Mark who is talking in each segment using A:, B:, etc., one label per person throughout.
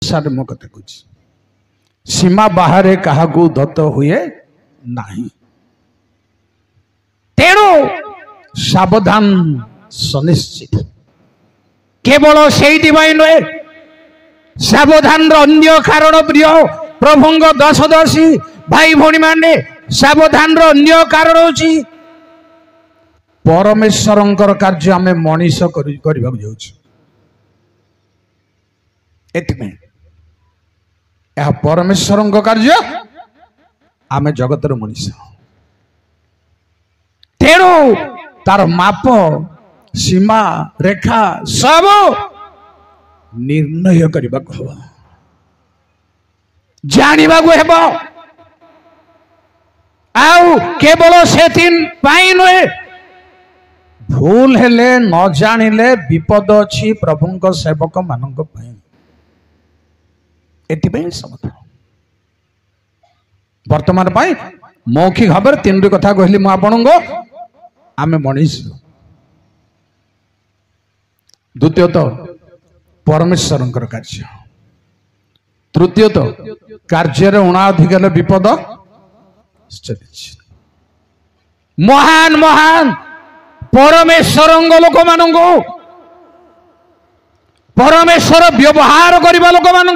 A: सारे मो कथा कुछ सीमा बाहर कहा दत्त हुए नहीं तेणु सावधान सुनिश्चित केवल से नुहे सावधान अन्य कारण प्रिय प्रभुंग दशदशी भाई भौणी माने सावधान अन्य कारण होची परमेश्वर कार्य आम मनीष करने जाऊँ यह परमेश्वर कार्य आम जगतर मनीष तेणु तार माप सीमा रेखा सब निर्णय करने को जानवा आउ केवल से नुहे भूल हेले न जानिले विपद अच्छी प्रभु सेवक मानक समझ वर्तमान मौखिक भाव में 3 कथा कहली मु आपण को आम मनीष द्वितीयत परमेश्वर कार्य तृतीयत कार्य उणाधिक विपद महान महान परमेश्वर लोक मान परमेश्वर व्यवहार करने लोक मान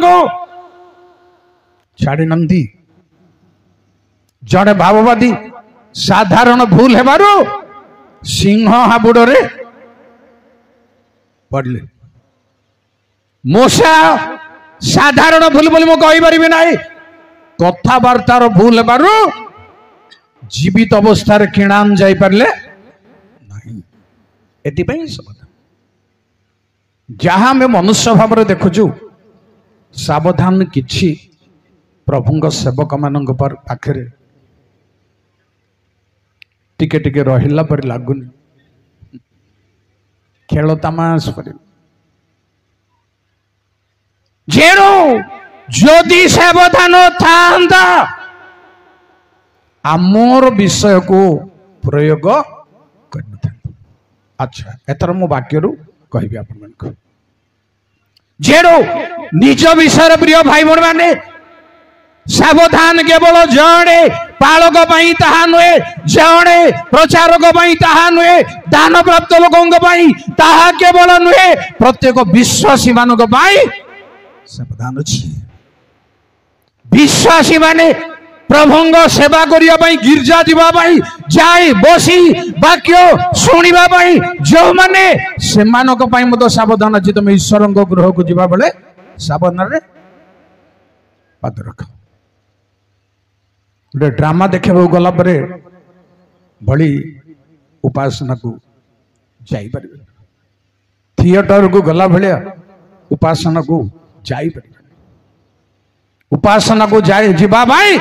A: छाड़ी नंदी जड़े भाववादी साधारण भूल हेबारु सिंह हाबुड़े पड़े मूषा साधारण भूल बोली मु कही ना कथबार्तार भूल हेबारु जीवित अवस्था किणान जाई पारले नहीं जहाँ में मनुष्य भाव में देखुचु सावधान किछि प्रभुंग सेवक मान पाखरे टिके टिके रहिला पर लागुनी खेल तमाश पर जेरो जदि सावधान था आमर विषय को प्रयोग कर अच्छा एथर मो वाक्य कहि आप जेरो निज विषय प्रिय भाई भौणी माने सावधान केवल जड़े पालक ताहा नुहे जड़े प्रचारक ताहा नुहे दान प्राप्त लोकों ताहा केवल नुहे प्रत्येक विश्वासी मानक सावधान अच्छी विश्वासी माने प्रभुंग सेवा करने गिरजा जावाई जाए बसी वाक्य शुणा जो मैंने से मत सावधान अच्छी तुम ईश्वर गृह को जीवा बेले सावधान पाद रख गोटे ड्रामा देखा गला भली उपासना को जापर थिएटर को गला भाया उपासना को जापर उपासना को जाए जीवा भाई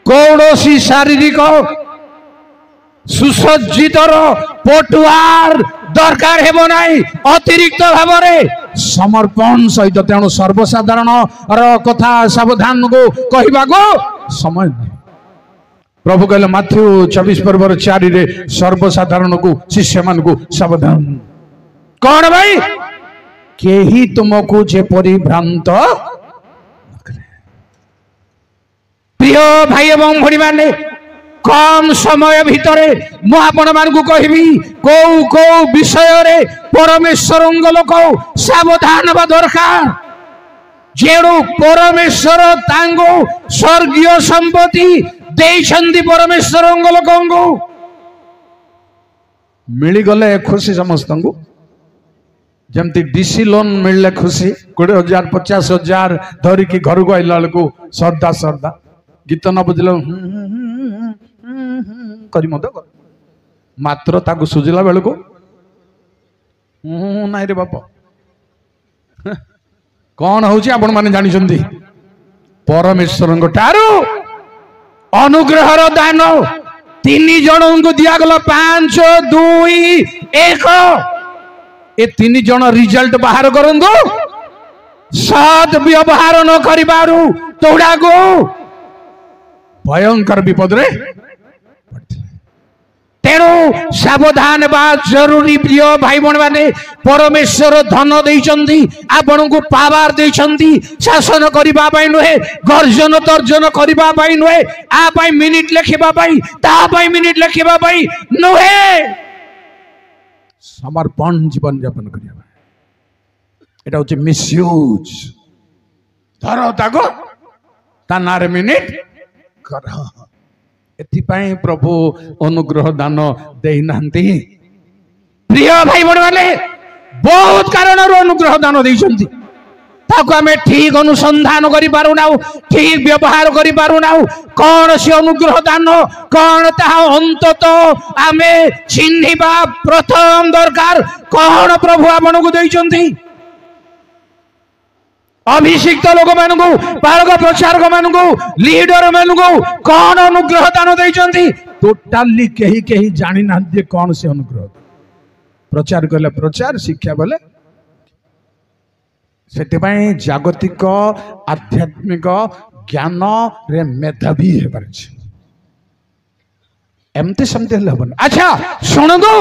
A: कौन सी शारीरिक सुसज्जितर पटुआर दरकार हेबो नाही अतिरिक्त भाव में समर्पण सहित तेणु सर्वसाधारण कथा सावधान को कहवा को समय नहीं प्रभु कहले माथ्यू 24 पर्वर 4 रे सर्वसाधारण को शिष्य मान को सावधान कौन भाई केही तुमको जेपरी भ्रांत प्रिय भाई एवं भौणी माने कम समय भितर मु आपण मान को कहबी को विषय रे परमेश्वर लोक सावधान बा दरकार जेणु परमेश्वर तांगो स्वर्गीय संपत्ति देइछंदी परमेश्वर लोकंगो मिली गले खुशी समस्त को जमती डीसी लोन मिलले खुशी 20,000 50,000 धरिकी घर को आइला को श्रद्धा श्रद्धा गीत न बुझल करी मत कर मात्र ताकू सुझिला बेल को नाई रे बाप कौन होची आपण माने जानी छंदी परमेश्वर ठारू अनुग्रहर दान 3 जन को दिया गला 5 2 1 ए 3 जन रिजल्ट बाहर करंदो सद व्यवहार न करिबारु तोड़ा को भयंकर विपद रे तेणु सावधान बा जरूरी प्रिय भाई बहन माने परमेश्वर धन देइचंदी आपण को पावर देइचंदी शासन करिबा पई नुहे गर्जन तर्जन करिबा पई नुहे आ पई मिनिट लेखिबा पई ता पई मिनिट लेखिबा पई नुहे समर्पण जीवन यापन करिबा एटा होचे मिसयूज धर ताको ता नारे मिनिट कर एथिपाई प्रभु अनुग्रह दान देई नांती प्रिय भाई बहन माने बहुत कारण अनुग्रह दान देइछंती ताको हमें ठीक अनुसंधान करि पारु नाउ ठीक व्यवहार करि पारु नाउ कौन से अनुग्रह दान कौन ता अंतत हमें चिन्हिबा प्रथम दरकार कौन प्रभु आपन को देइछंती अभिषिक्त लोक मान बालक प्रचारक मान लीडर मान कौन अनुग्रह दान देइछंती टोटाली कहीं कहीं जानी ना कौन से अनुग्रह प्रचार कले प्रचार शिक्षा बोले से जागतिक आध्यात्मिक ज्ञान रे मेधावी हे पारे एमती समते हबन अच्छा सुन दो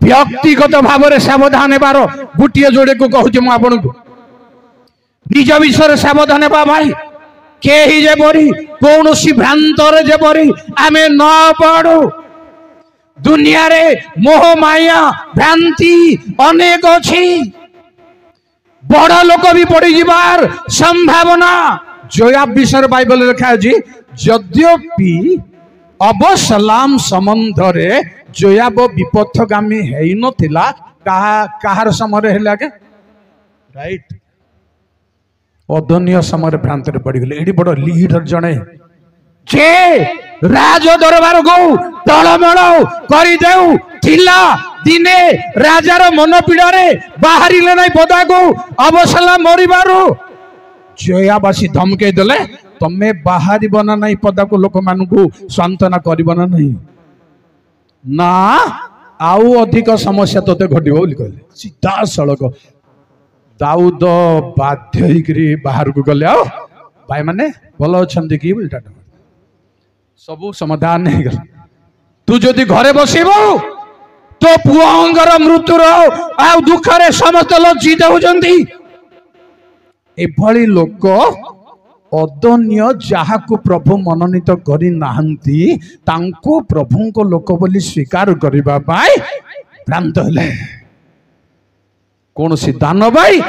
A: व्यक्तिगत भाव में सावधान हेबार गोटे जोड़े को कहूँ मु आपन को निज विषय सावधान हेबा भाई केही जेपरी कौन भ्रांतर जेपरी आमे न पड़ू दुनिया रे मोह माया भ्रांति अनेक अच्छी बड़ लोक भी पड़ जाबार संभावना जोयाब विषय बाइबल लिखा है यद्यपि अबसलाम संबंध रे जोयाब विपथगामी है नथिला कहार समय है राइट अदनीय समय भ्रांत पड़गले ये बड़ लीडर जड़े जे राज दरबार को टलमल कर दिने राजार मन पीड़े बाहर ना पदा को अबसला मरबारू जयाबासी धमके देले तमे बाहर बना नहीं पदा को लोक मान को सांत्वना करना नहीं ना आउ अधिक समस्या तोते घटो बोली कहले सीधा सड़क दाऊद बाध्य बाहर को गले आओ भाई माने भल अच्छा कि सबू समाधान नहीं गला तू जदि घरे बसब तो पुअर मृत्यु आ दुखरे समस्त लज्जित होती एभली लोक अदन्य जहा को प्रभु मनोनीत करिनाहंती तांको प्रभु को लोक बोली स्वीकार करिबा पाई भ्रांत हेले कौन सी दान भाई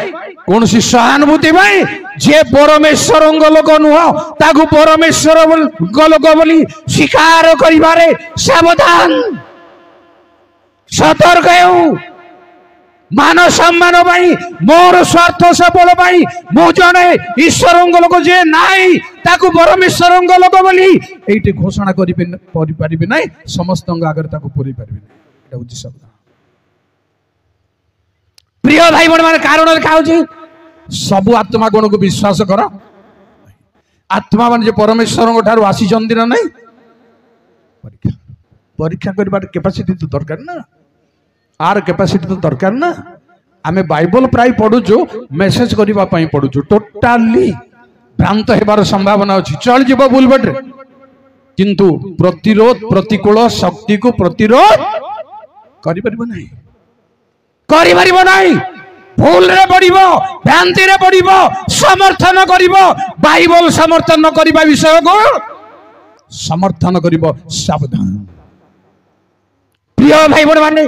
A: कौन सी सहानुभूति भाई जे परमेश्वर लोक नुह ताकू परमेश्वर लोक बोली स्वीकार करिबारे सावधान सतर्क मान सम्मान पाई मोर स्वार्थ सफल पाई मु जने ईश्वर लोक जे नाई ताकू परमेश्वर लोक बोली एठी घोषणा करि परिबे नै समस्त आगे ताकू पुरै परिबे नै एटा उद्देश्य शब्द प्रिय भाई बहन मान कारण लिखा सबु आत्मा गुण को विश्वास कर आत्मा मान परमेश्वर ठार आसी ना नहीं परीक्षा परीक्षा कर कैपेसिटी तो दरकार ना आर कैपेसिटी तो दरकार ना आमे बाइबल प्राय पढ़ुचु मेसेज करने पढ़ुचु टोटाली भ्रांत होबार संभावना अच्छी चल जीव बुलबट किंतु प्रतिरोध प्रतिकूल शक्ति को प्रतिरोध नहीं भूल रे पड़िबो भ्रांति रे पड़िबो समर्थन करिबो बाइबल समर्थन करिबा विषय को समर्थन करिबो सावधान प्रिय भाई बहन माने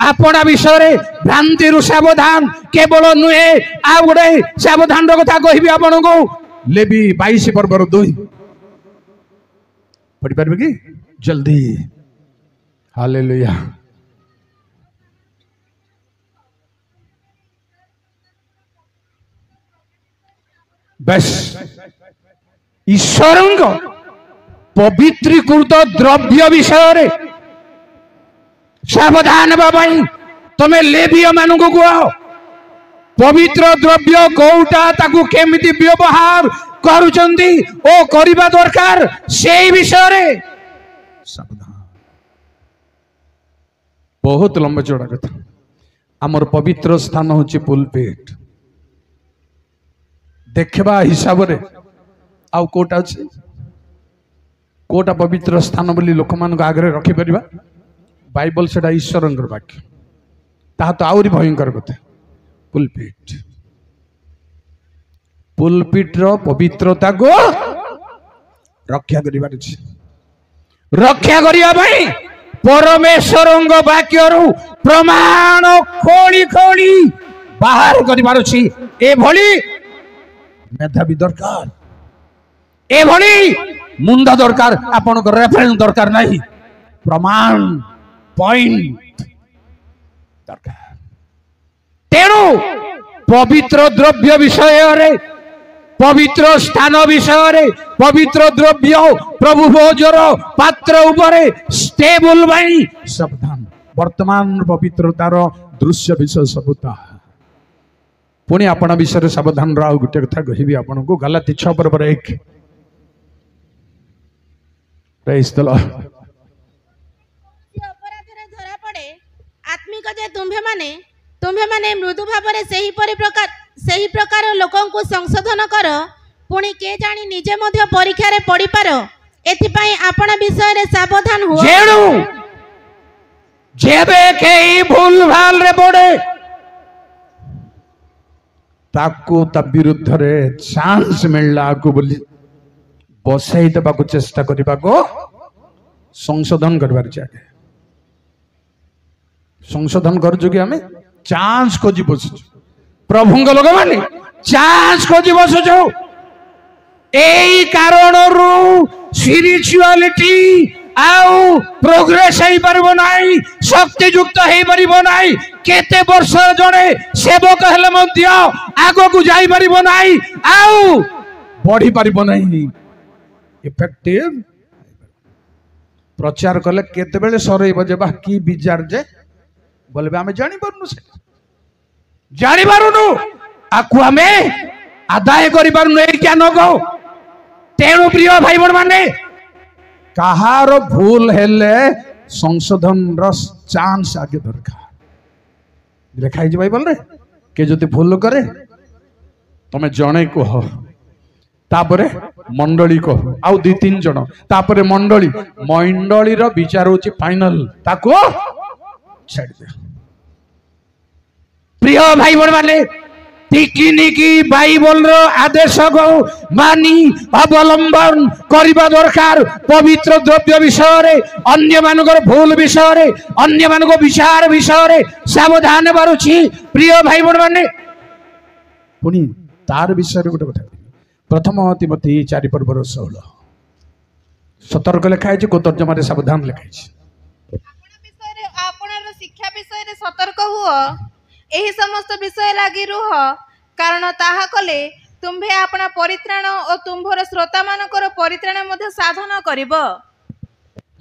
A: आपना विषय रे भ्रांति रु सावधान केवल नुहे आ गोटे सावधान रो कथा कहिबी आपन को लेवी 22 पर्व 2 पढ़ी पारबे कि जल्दी हालेलुया बस ईश्वर पवित्रीकृत द्रव्य विषय रे सावधान बाबाई तमे लेवीय मान को कह पवित्र द्रव्य कोटा ताकू केमिति व्यवहार करुचंदी ओ करिबा दरकार सेही विषय रे सावधान बहुत लंबा चौड़ा कथा आमर पवित्र स्थान होची पुलपेट देखबा हिसाब रे आउ कोटा अछि कोटा पवित्र स्थान बोली लोक मान आगे रखिपर बाइबल से ईश्वर वाक्य ता तो आहरी भयंकर कथा पुलपिट पुलपिट रो पवित्रता को रक्षा करने परमेश्वर वाक्य प्रमाण खोली खोली बाहर कर मेधावी दरकार एभली मुंड दरकार आपण रेफरेंस दरकार नहीं प्रमाण पॉइंट दरकार तेणु पवित्र द्रव्य विषय रे पवित्र स्थान विषय रे पवित्र द्रव्य प्रभु भोजर पात्र उपरे स्टेबल भाई सावधान वर्तमान पवित्रतार दृश्य विषय सबुता पुणी आपण विषय सावधान राव गोटे कथा कहबी आपण को गलाती 6:1 प्रेज द लॉर्ड
B: अपराधरे धरा पड़े आत्मिक जे तुम्भे माने मृदु भावरे सेही प्रकार लोकन को संशोधन कर पुणी के जानी निजे मध्य परीक्षा रे पड़ी पारो एथिपाई आपण विषय रे सावधान हो
A: जेणु जेबे केई भूल भाल रे पड़े ताकू ता विरुद्ध रे चांस मिलला को बोली बसई देवा को चेष्टा करबा को संशोधन करबार चाहिए संशोधन कर जो कि हमें चांस खोजी बस प्रभु लोक माने चांस खोजी बस एई कारण रु स्पिरिचुअलिटी आउ प्रोग्रेस हे परबो नाही शक्ति युक्त हे परबो नाही केते वर्ष जणे सेवक हेले मध्य आगो को जाई परबो नाही आउ बढ़ी परबो नाही इफेक्टिव प्रचार कले केते बेले सरइबो जे बाकी विचार जे बोलबे आमे जानि परनु से जानि पारुनु आकु आमे आदाय करि पारुनु ए ज्ञान को तेणु प्रिय भाई बण माने कहार भूल हेले संशोधन रो चांस आगे दरकार लिखाई जे बाइबल रे के जति भूल करे तमे जणे को हो तापरे मंडली को आउ 2-3 जन तापरे मंडली रो विचार होची फाइनल ताको छाड़ दे प्रिय भाई बण माने टिकिनिकी बाइबल रो आदेश को मानी अवलंबन करिबा दरकार पवित्र द्रव्य विषय रे अन्य मानकर भूल विषय रे अन्य मानको विचार विषय रे सावधान बारुछि प्रिय भाई बण माने पुनी तार विषय रे गोटे कथा प्रथम तिमोथी 4:16 सतर्क लिखाई को तर्जमा रे सावधान लिखाई
B: आपनर शिक्षा विषय रे सतर्क हुओ एही समस्त विषय लागि रुह कारण ताहा कले तुम्भे आपना परित्राण और तुम्भर श्रोता मानकर परित्राण मध्ये साधन करिवो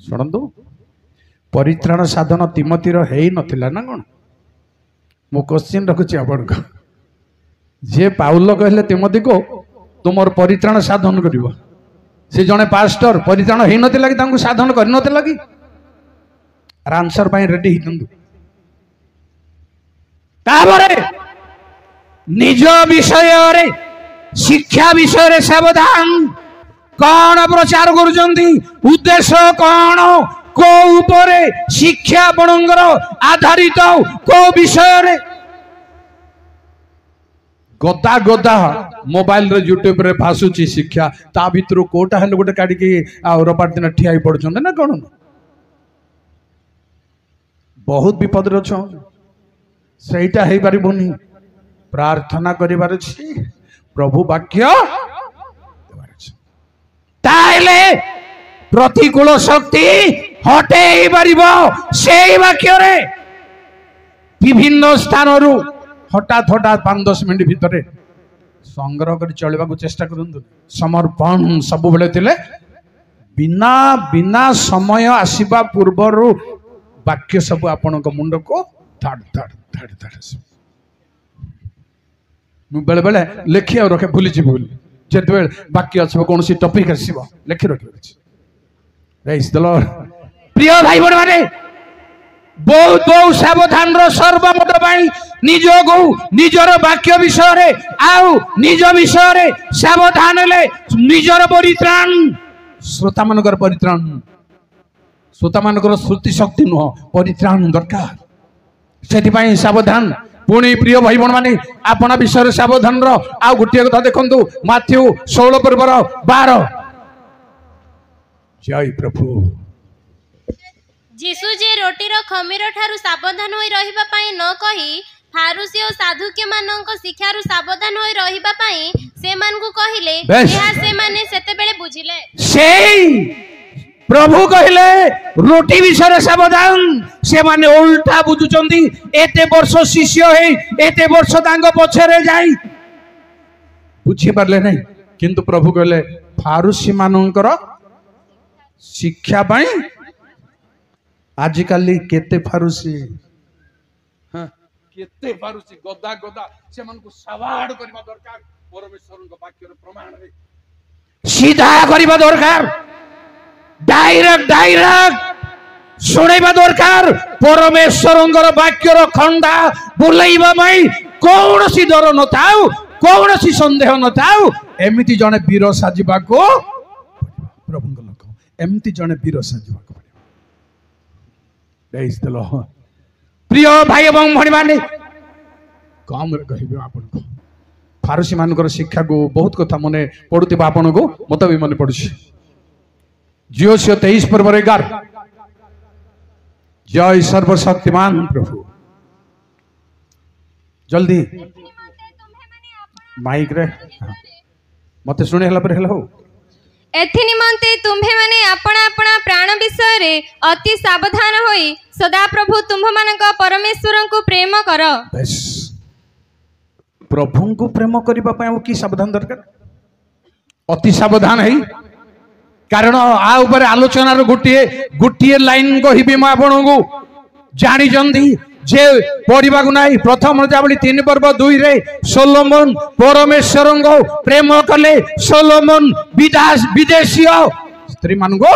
A: सुनंदु परित्राण साधन तिमोथी रो हेई नथिला ना कोन मो क्वेश्चन रखुची आपण को जे पाउल कहले तिमोथी को तुमर परित्राण साधन करिवो से जने पास्टर परित्राण हेई नथिला कि तांको साधन कर नथिला कि आंसर पाई रेडी हितंदु ताबरे निज विषय रे शिक्षा विषय रे सावधान कौन प्रचार करुचंती उद्देश्य कौन को ऊपरे शिक्षा आपणकर आधारित को विषय रे गदा गदा मोबाइल रे यूट्यूब रे फासुची शिक्षा ता भितर कोटा हेले गोटे काडी के रपार दिन ठिया पड़छन ना कोन बहुत विपद रे छ सेटा हे पारिबोनी प्रार्थना करिबार छी प्रभु वाक्य ताइले प्रतिकूल शक्ति हटे पारिबो सेई वाक्य रे विभिन्न स्थान रु हठात 5-10 मिनिट भितरे संग्रह कर चलबा को चेष्टा करंतु समर्पण सब बेले थिले बिना बिना समय आसीबा पूर्वर वाक्य सब आपण को मुंड को धड़ धड़ धड़ धड़ मु बेले बेले लिखि और रखे भूली जी भूल जेते बेले वाक्य आछबो कोन सी टॉपिक आसीबो लिखि रखि प्रेज द लॉर्ड प्रिय भाई बण माने बहुत बहुत सावधान रो सर्वमत पाई निज को निजर वाक्य विषय रे आउ निज विषय रे सावधान ले निजर परित्राण श्रोता मानकर परित्राण श्रोता मानकर श्रुति शक्ति नुह परित्राण दरकार से सावधान। पुणी प्रिय भाई बहन माने आपना विषय सावधान आ गोटे कथा देखंतु माथ्यू 16 पर्वर 12। जय प्रभु।
C: जीसु जे रोटीर खमीर ठारू सावधान होई रहिबा पई न कही फारुसी और साधुक्य मानक शिक्षारु सावधान होई रहिबा पई से मान को कहिले यहा से माने सेते बेले बुझिले
A: सेई प्रभु कहले रोटी विषय सावधान से माने उल्टा बुझुचंदी एते वर्ष शिष्य हे एते वर्ष तांग पछरे जाई बुझी परले नहीं किंतु प्रभु कहले फारुसी मानकर शिक्षा पई आजिकाली केते फारुसी हां केते फारुसी गदा गदा से मन को सवाड़ करबा दरकार परमेश्वर को वाक्य रे प्रमाण रे सीधा करबा दरकार डायरेक्ट सुनैबा दरकार परमेश्वर वाक्यर खंडा बुलाइबा मई कौन सी डर न थाउ कौन सी संदेह न थाउ एमिति जने वीर साजिबा को प्रभु लोक एमिति जने वीर साजिबा को प्रेज द लॉर्ड। प्रिय भाई एवं भणी माने कम रे कहिबे आपन को फारसी मानकर शिक्षा को बहुत कथा मने पडुतिबा आपन को मत भी मने पडुछि। जियोसियो 23 पर्व 11। जय सर्वशक्तिमान प्रभु। जल्दी माइक रे मते सुने हला पर हला हो
C: एथि निमंते तुम्हे माने अपना अपना प्राण विषय रे अति सावधान होई सदा प्रभु तुम्ह मानक परमेश्वर को प्रेम कर।
A: बस प्रभु को प्रेम करबा पय की सावधान दरकार अति सावधान है कारण आ ऊपर आलोचना गोटे गोटे लाइन कहबी मैं आपण को जानी जंदी जे पढ़ा नहीं प्रथम राजावली 3 पर्व 2 रे सोलोमन परमेश्वर को प्रेम कले सोलोमन विदेशी स्त्री मान को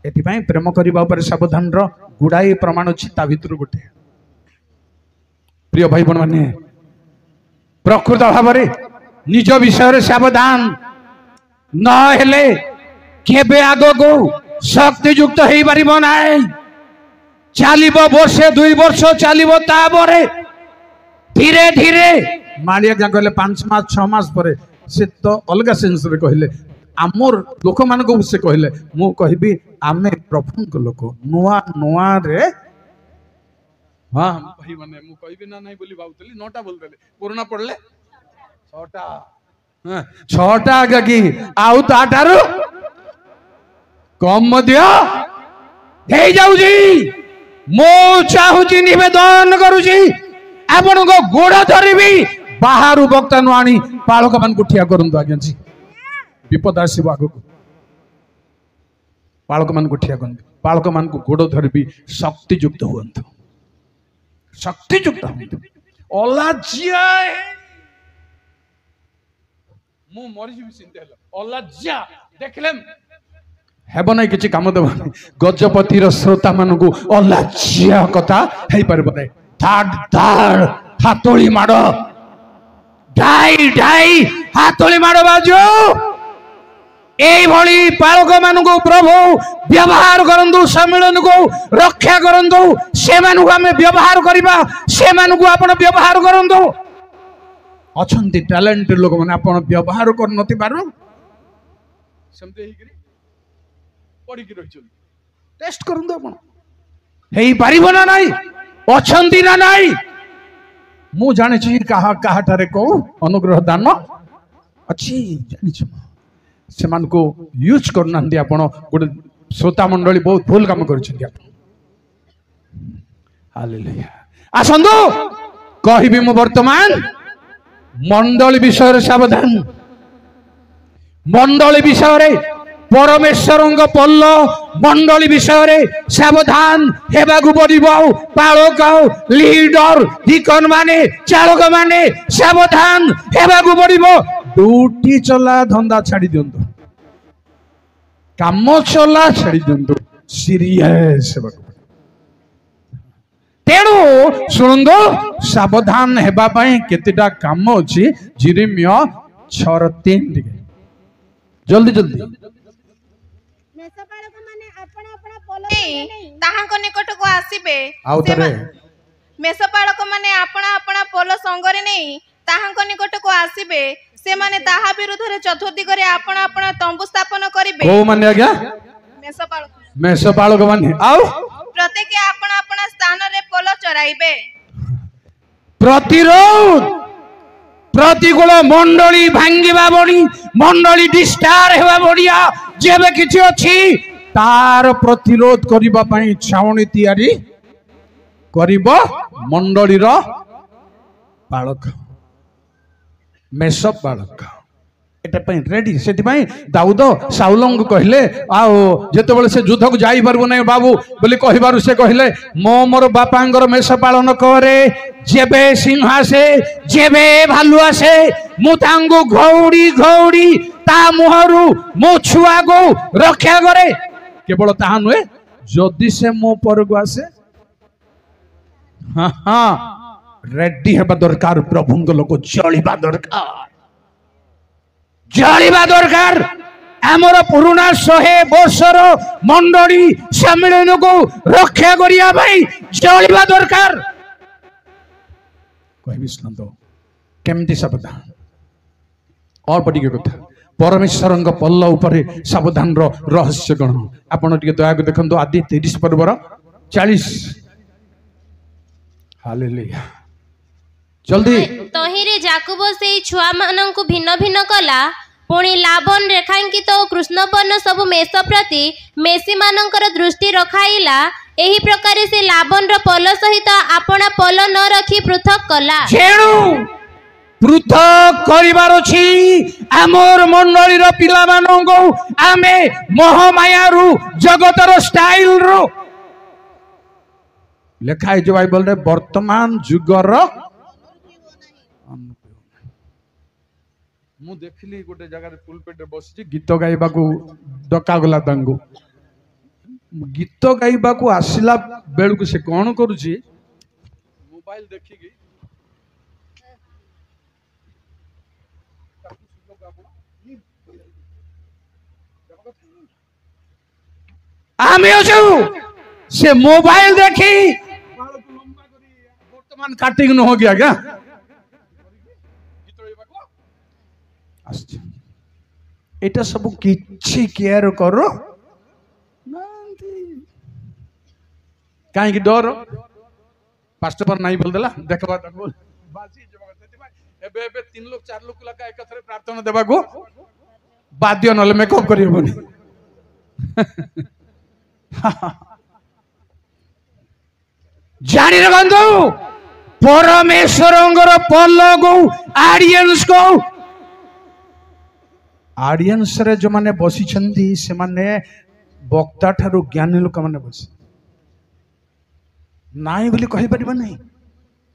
A: एथि प्रेम करबा ऊपर सावधान रो गुड़ाई प्रमाण अछि ता भितर गोटे प्रिय भाई बहन माने प्रकृत भाव में निज विषय सावधान न हेले केबे आगो को शक्ति युक्त हेई परिबो नाही चालिबो वर्षे 2 वर्ष चालिबो ताबरे धीरे धीरे मालिया जा कहले 5 मास 6 मास पर से तो अलग सेंस रे कहले आमर लोक मान को से कहले मु कहबी आमे प्रभु को लोक नुआ नुआ रे हां भाई माने मु कहबी ना नहीं बोली बाउतली नोटा बोल देले पुराना पड़ले 6टा 6टा गगी आउ ताटारु कम मध्य हे जाउजी मो चाहूची निवेदन करूची आपण को गोड़ धरबी बाहर वक्ता नु आनी पालक मान को ठिया करंतु आज्ञा जी विपद आसीबो आगो पालक मान को ठिया करंतु पालक मान को गोड़ धरबी शक्ति युक्त होंतु शक्ति युक्त होंतु ओलाजिया मु मरि जिवि चिंता हला ओलाजिया देखलेम हेब ना किसी काम देव गजपतिर श्रोता मान को अलाज्या कथा है परबो नै धाड़ धाड़ हातोली माड़ ढाई ढाई हातोली माड़ बाजो एई भली पालक मान को प्रभु व्यवहार करंतु सम्मेलन को रक्षा करंतु से मान को हमें व्यवहार करबा से मान को आपण व्यवहार करंतु अछंती टैलेंट लोक माने आपण व्यवहार कर नथि पारो समते हिकरी पड़ी की रही टेस्ट करंतु आपण हेई पारिबो ना नाही अछंती ना नाही मु जाने छी कहा कहा ठारे को अनुग्रह दान अछि जानि छी से मान को यूज करना हंदी आपण गोटे श्रोता मंडली बहुत भूल काम करछथि आपण हालेलुया आसंदो कहिबी मु वर्तमान मंडली विषय सावधान मंडली विषय परमेश्वर पल्ल मंडली विषय सावधान हेबाकु पड़िबो पालक लीडर डिकन माने चालक माने सावधान हेबाकु पड़िबो ड्यूटी चला धंदा छाड़ी दियंतु काम चला छाड़ी दियंतु सीरियस हेबाकु तेणु शुणु सावधान हेबा पई केतेटा काम अछि जिरेमिया 6:3 टिके जल्दी जल्दी
B: मेषपालक माने आपण आपण पोल
D: ताहाଙ୍କ निकटକୁ ଆସିବେ
A: आउ तरे
D: मेषपालक माने आपण आपण पोल संगरे नै ताहाଙ୍କ निकटକୁ ଆସିବେ ସେମାନେ ତାହା ବିରୁଦ୍ଧରେ ଚତୁର୍ଦିଗରେ ଆପଣ ଆପଣ ତମ୍ବୁ ସ୍ଥାପନ କରିବେ
A: को माने आज्ञा
D: मेषपालक
A: मेषपालक माने आउ
D: प्रत्येक आपण आपण स्थाନରେ पोल चराइबे
A: प्रतिरोध प्रतिकूल मंडली भांगिबा बड़ी मंडली डिस्टार हेबा बढ़िया जेबे किछि अछि तार प्रतिरोध करिबा पई छावणी तयारी करिबो मंडली रो बालक मेष बालक एटा पई रेडी सेति पई दाऊद साउलंग कहले आओ जेतेबेले से युद्ध को जाई परबो नै बाबू बोली कहिबारु से कहले मो मोर बापांगर मेष पालन करे जेबे सिंह आसे जेबे भालू आसे मु तांगु घौड़ी घौड़ी ता मुहरु मो छुआ को रक्षा करे केवल ताहा नुए जदि से मो पर को आसे हां हां रेडी हेबा दरकार प्रभुंग लोक जळिबा दरकार आमर पुराना 100 वर्षर मंडली सम्मेलन को रक्षा करिया भाई जळिबा दरकार कहबी सुनंदो केमती सावधान और पटिके कथा परमेश्वरंग पल्ल उपरे सावधान रो रहस्य गण आपण टिके दया को देखंतो आदि 30 पर्वर 40 हालेलुया जल्दी
C: तहिरे जाकुब सेई छुआ मानंकु भिन्न भिन्न कला पुणी लाभन रेखांकित और कृष्णवर्ण सब मेष प्रति मेषी मानकर दृष्टि रखाइला एही प्रकार से लाभन रो पल सहित आपना पल न रखी पृथक कला
A: जेणु पृथक करिवार अछि आमर मंडली रो पिला मानंगो आमे मोहमाया रु जगत रो स्टाइल रो लेखा है जो बाइबल रे वर्तमान जुगर मु देखली गोटे जगह रे पुलपेट रे बसछि गीत गाइबा को डका गला तांगो गीत गाइबा को आसिला बेल को से कोन करूछि मोबाइल देखि गई आमे अछु से मोबाइल देखी वर्तमान काटिंग न हो गया क्या एटा सब किछि केयर करो काहे कि डर पास्ट पर नहीं बोल देला देखबा त बोल बाजी जब एबे एबे 3 लोग 4 लोग लगा एकथरे प्रार्थना देबा को बाध्य नले मेकअप करियोबनी जानी रखंतु परमेश्वरंगर पल्ल को ऑडियंस रे जो माने बसी छंदी से माने वक्ता ठारू ज्ञानी लोक माने बसी नाई बोली कहि परिबा नहीं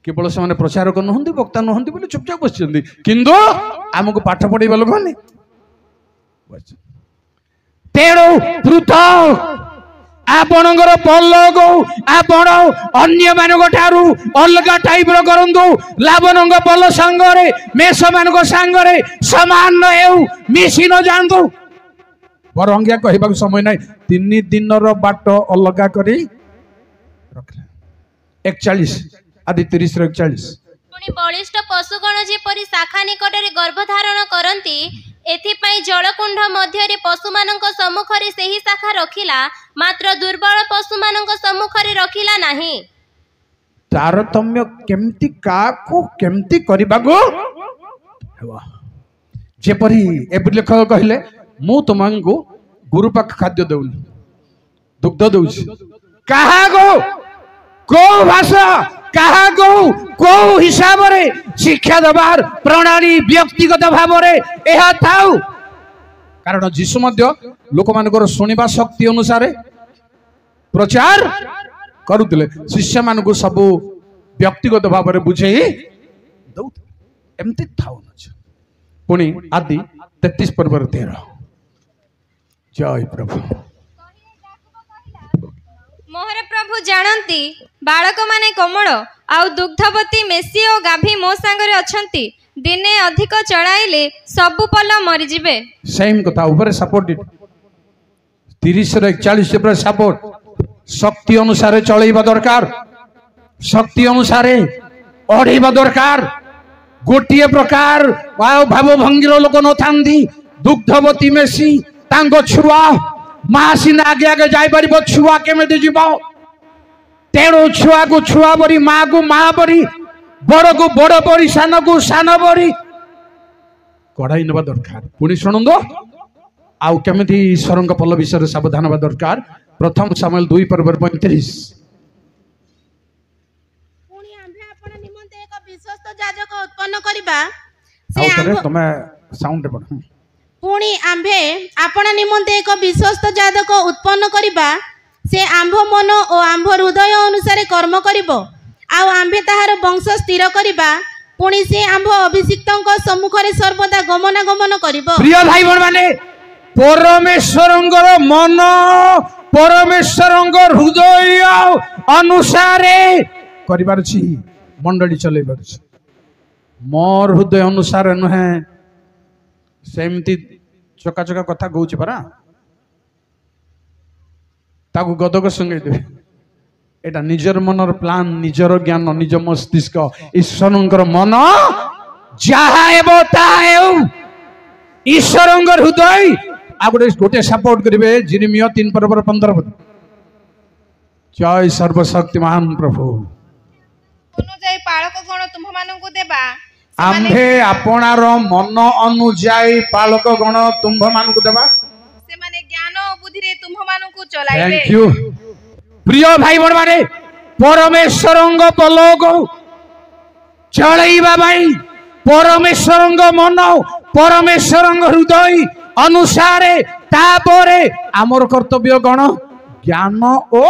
A: केवल से माने प्रचारक नहंती वक्ता नहंती बोली चुपचाप बसी छंदी किंतु हमको पाठ पढाइबा लोक माने तेरो पृथक आपणकर पल्ल को आपण अन्य मानक ठारू अलगा टाइप रो करंतु लाभनंग पल्ल संगरे मेष मानक संगरे समान न हेउ मिसी न जानतु बरंगिया कहबा समय नै 3 दिन रो बाट अलगा करी रखले 41 आदि 30 रो 41
C: पुणी बलिष्ठ पशुगण जेपरि शाखा निकट रे गर्भ धारण करंती एथिपाई जलकुंड मध्यरे पशुमानंक सम्मुखरे सेही शाखा रखिला मात्र दुर्बल पशुमानंक सम्मुखरे रखिला नाही
A: तारतम्य केमती काको केमती करिबागो हेबा जेपरि एबि लेखक कहिले मु तुमंगु गुरुपाक खाद्य देउनी दुग्ध देउछि काहा गो को भाषा काहा को हिसाब रे शिक्षा दबार प्रणाली व्यक्तिगत भाव रे एहा थाउ कारण जीसु मध्य लोक मानकर सुनिबा शक्ति अनुसार प्रचार करुतले शिष्य मान को सब व्यक्तिगत भाव रे बुझेई दउ एमती थाउ न पुणी आदि 33 पर्व 13 जय प्रभु
C: मोहर प्रभु
E: ପ୍ରଭୁ ଜାଣନ୍ତି ବାଳକ ମାନେ କୋମଳ ଆଉ ଦୁଗ୍ଧବତୀ ମେସି ଓ ଗାଭୀ ମୋ ସାଙ୍ଗରେ ଅଛନ୍ତି। ଦିନେ ଅଧିକ ଚଳାଇଲେ ସବୁ ପଲ ମରିଯିବେ।
A: सेम कथा ऊपर सपोर्ट 30 रे 41 पर सपोर्ट शक्ति अनुसार चलैबा दरकार शक्ति अनुसार ओढैबा दरकार गोटिए प्रकार भाव भंगीर लोक न थांदी दुग्धवती मेसी तांगो छुआ माँ सीना आगे आगे जाई परिबो छुआ केमिति जीवो तेणु छुआ को छुआ बरी माँ को माँ बरी बड़ को बड़ बरी सान को सान बरी कड़ाई नवा दरकार पुणी शुणु आउ केमिति ईश्वर पल विषय सावधान हवा दरकार प्रथम सामुएल 2 पर्व 35
B: पुणी आम्भे आपण निमंते एक विश्वस्त याजक उत्पन्न करिबा
A: से तमे साउंड पड़
B: पुणी आम्भे आपण निमंते एक विश्वस्त याजक उत्पन्न करिबा से आम्भ मन और आम्भ हृदय अनुसार कर्म करिबो आउ आम्भे ताहार वंश स्थिर करिबा पुणी से आम्भ अभिषिक्तଙ୍କ सम्मुखरे सर्वदा गमनागमन करिबो।
A: प्रिय भाई बहन माने परमेश्वरंगर मन परमेश्वरंगर हृदय अनुसार करिबार छी मंडली चलैबार छी मोर हृदय अनुसार नुहे सेमती चका चका कथा कहूची परा ताकू गदक संगे देवे एटा निजर मनर प्लान निजर ज्ञान निज मस्तिष्क ईश्वरंकर मन जहा एबो ताहा ईश्वरंकर हृदय आ गोटे सपोर्ट करिवे जिरिमिया 3 पर्व 15 जय सर्वशक्तिमान प्रभु
D: अनुଯାୟୀ ପାଳକ ଗଣ ତୁମ୍ଭମାନଙ୍କୁ ଦେବା
A: आम्भे आपणार मन अनुଯାୟୀ पालक गण तुम्भ मानकु देबा
D: ସେମାନେ ଜ୍ଞାନ ଓ ବୁଦ୍ଧିରେ ତୁମ୍ଭମାନଙ୍କୁ ଚଲାଇବେ।
A: थैंक यू प्रिय भाई बहन माने परमेश्वरंग पलोक चलैबा भाई परमेश्वरंग मन परमेश्वरंग हृदय अनुसार तापरे आमर कर्तव्य गण ज्ञान ओ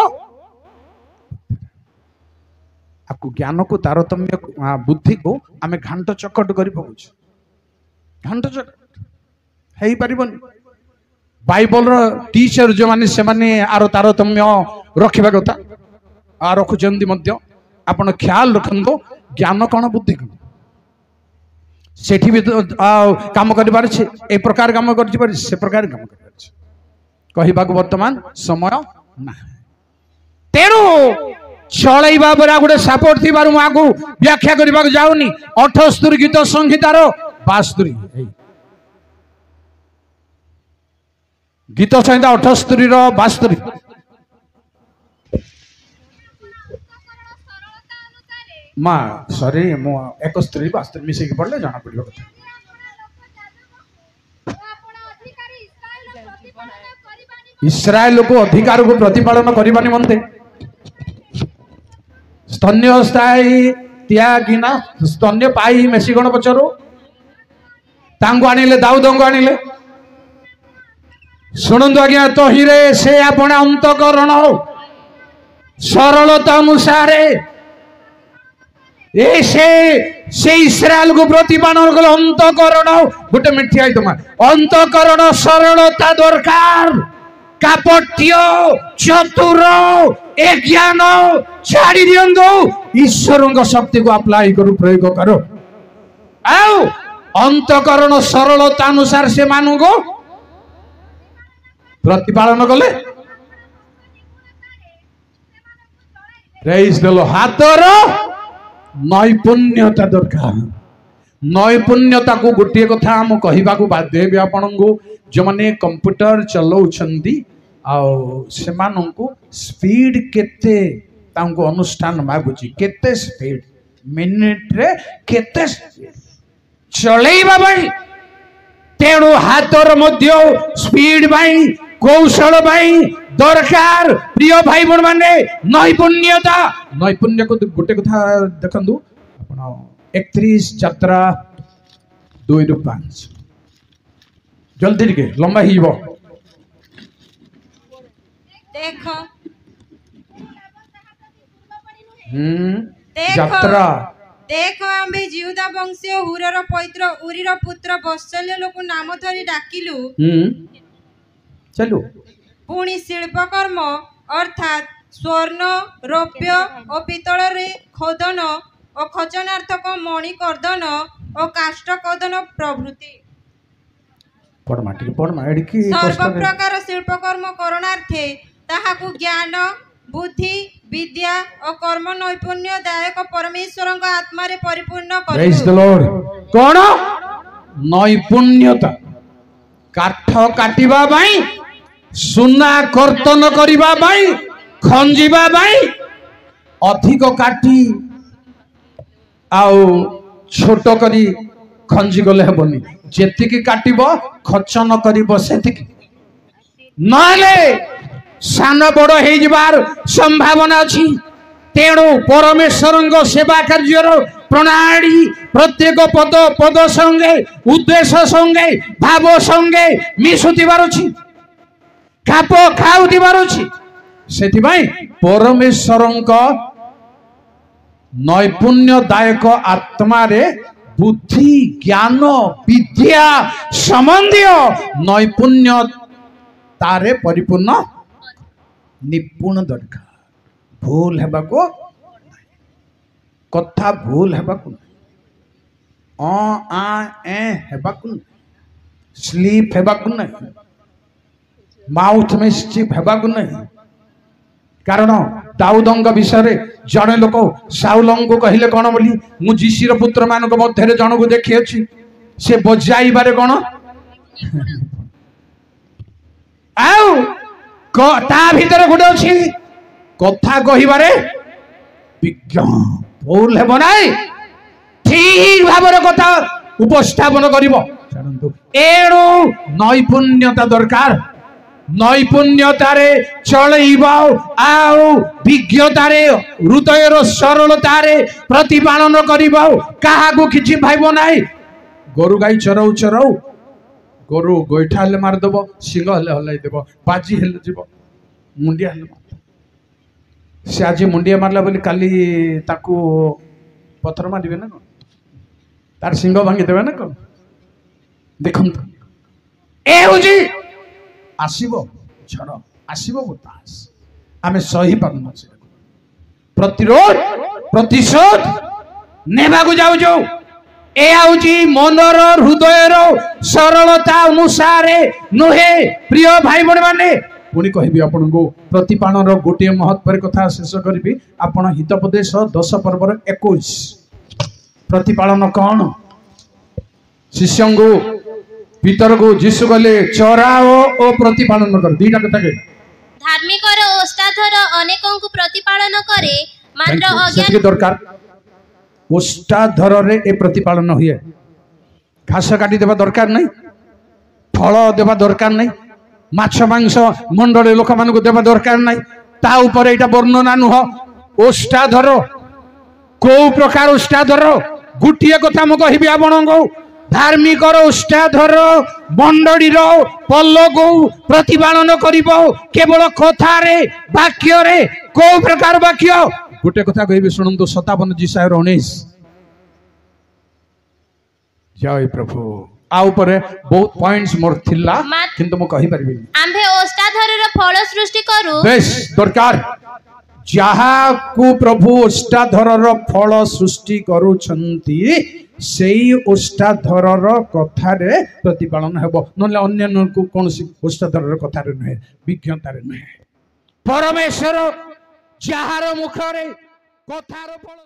A: आपको ज्ञान को तारतम्य बुद्धि को आमे घांट चकट करी पहुंच घांट चकट हेई परिबनी बाइबल रो टीचर जो माने से माने आरो तारतम्य रखिबा कथा आ रखुचंदी मध्य आपण ख्याल रखंदो ज्ञान कोन बुद्धि कोन सेठी भी काम करिबार छे ए प्रकार काम करिबार से प्रकार काम करिबार छे कहिबा को वर्तमान समय ना तेणु चलैबा बरा गोटे सपोर्ट थिबार मु आगु व्याख्या करबा जाउनी 78 गीत संहितार 72 गीत संहिता 78 रो 72 मां सॉरी मु 71 72 मिसे के पड़ले जाना पड़ियो कथा इस्राएल को अधिकार को प्रतिपालन करबानी मनते स्तन्य स्थायी त्यागिना स्तन्य पाई मेसीगण पचरो तांगो आनिले दाऊदंगो आनिले शुणु आज्ञा तो हिरे से आपण अंतकरण सरलता अनुसार से इस्राएल को प्रतिपालन कले अंतकरण गोटे मिठिया तुम अंतकरण सरलता दरकार कापट्य चतुर ए ज्ञान छाड़ी दियंदो ईश्वर शक्ति को अप्लाई करू प्रयोग करो आउ अंतकरण सरलता अनुसार से मानु को प्रतिपालन कले प्रेज द लॉर्ड हातर नैपुण्यता दरकार नैपुण्यता को गोटे कथा हम कहबा को बाध्य हेबे आपनकु जो माने कंप्यूटर चलाउछंदी से स्पीड केते तांको अनुष्ठान मागुची केते स्पीड मिनिट रे केते चलैबा भाई तेणु हाथर मध्य स्पीड भाई कौशल भाई दरकार प्रिय भाई बहन माने नैपुण्यता नैपुण्य को गोटे कथा देखंदु आपण 31 यात्रा 2 ରୁ 5 जल्दी टिके लंबा हिबो
E: देखो
A: यात्रा
E: देखो आम्भे जिहुदा वंशीय हुरर पौत्र उरीर पुत्र बत्सल्य लोक नाम धरी डाकिलु
A: चलो
E: पुणी शिल्पकर्म अर्थात
F: स्वर्ण रौप्य और पितल रे खोदन और खजनार्थक मणि कर्दन और काष्ठ कर्दन प्रभृति सर्व प्रकार शिल्पकर्म करणार्थे ताहाकु ज्ञान बुद्धि विद्या और कर्म नैपुण्य दायक परमेश्वर आत्मा रे परिपूर्ण
A: कौन नैपुण्यता काठ काटिबा बाई सुना कर्तन करिबा बाई खंजिबा बाई अधिक काटी आउ छोट करी खंजी गले हेबनी जेतिकी काटिबो खर्च न करिबो सेतिकी नले सान बड़ हे जिबार संभावना अछि तेणु परमेश्वर सेवा कार्यर प्रणाली प्रत्येक पद पद संगे उद्देश्य संगे भाव संगे मिशुतिबार अछि खाप खाउतिबार अछि सेथिबाई परमेश्वर नैपुण्यदायक आत्मा रे बुद्धि ज्ञान विद्या संबंधी नैपुण्य तारे परिपूर्ण निपुण दरकार भूल हेबाको कथा भूल हेबाको आ ए हेबाको स्लीप हेबाको नहीं माउथ में स्टिप हेबाको नहीं कारण दाऊदंग विषय जड़े लोक साउल को कहले कौन बोली मु जीसीर पुत्र मान मध्य जन को देखी अच्छी से बजाइबारे कौन ता भीतर गोटे अच्छी कथा कहिबारे विज्ञ भूल हेब नाई ठीक भाव कथा उपस्थापन करिवो एणु नैपुण्यता दरकार नैपुण्यतारे चलैब आउ विज्ञतारे हृदयर सरलतारे प्रतिपालन करिब काहाकू किछि भाइब नाई गोरु गाई चराउ चराउ गोरु गोइठा हेले मारदेव सिंह हेले हलाई देव बाजी हेले जीव मुंडिया हेले से आज मुंडिया मारला बोली काली ताकू पत्थर मारिबे ना तार सिंह भांगी देबे ना कौन देखंतु ए होजी आसीबो झड़ आसीबो बतास आमे सही पाउन प्रतिरोध प्रतिशोध नेबा को जाउ जो ए आउची मनर हृदयर सरलता अनुसार नुहे प्रिय भाई बण माने पुणी कहबी आपन को प्रतिपालन गोटे महत्वर कथा शेष करी आपण हितोपदेश 10 पर्वर 21 प्रतिपालन कौन शिष्य को भीतर को जीशु गले चराओ ओ प्रतिपालन कर दीटा कथा के
C: धार्मिक और ओष्टाधर अनेकों को प्रतिपालन करे मात्र अज्ञान
A: दरकार ओष्टाधर रे ए प्रतिपालन हुए घास काटी देवा दरकार नहीं फल देवा दरकार नहीं माछ मांस मंडले लोक मान को देवा दरकार नहीं ता ऊपर एटा वर्णना नुह ओष्टाधर को प्रकार ओष्टाधर गुटिया कथा मु कहिबी आपण को धार्मिक ओष्टाधर मंडली पल्ल को प्रतिपालन करिबो केवल कथा रे वाक्य रे को प्रकार वाक्य गोटे कथा कहबी सुनंतु 57 जिसायर 19 जय प्रभु आ ऊपर बहुत पॉइंट्स मोर थिला किंतु मु कहि परबी
C: आंभे ओष्टाधर रो फल सृष्टि करू
A: बेस दरकार जहा को प्रभु ओष्टाधर रो फल सृष्टि करू छंती सेई ओष्टाधर रो कथा रे प्रतिपालन हेबो नले अन्य को कोनसी ओष्टाधर रो कथा रे नहे विज्ञता रे नहे परमेश्वर जहार मुख रे कथा रो फल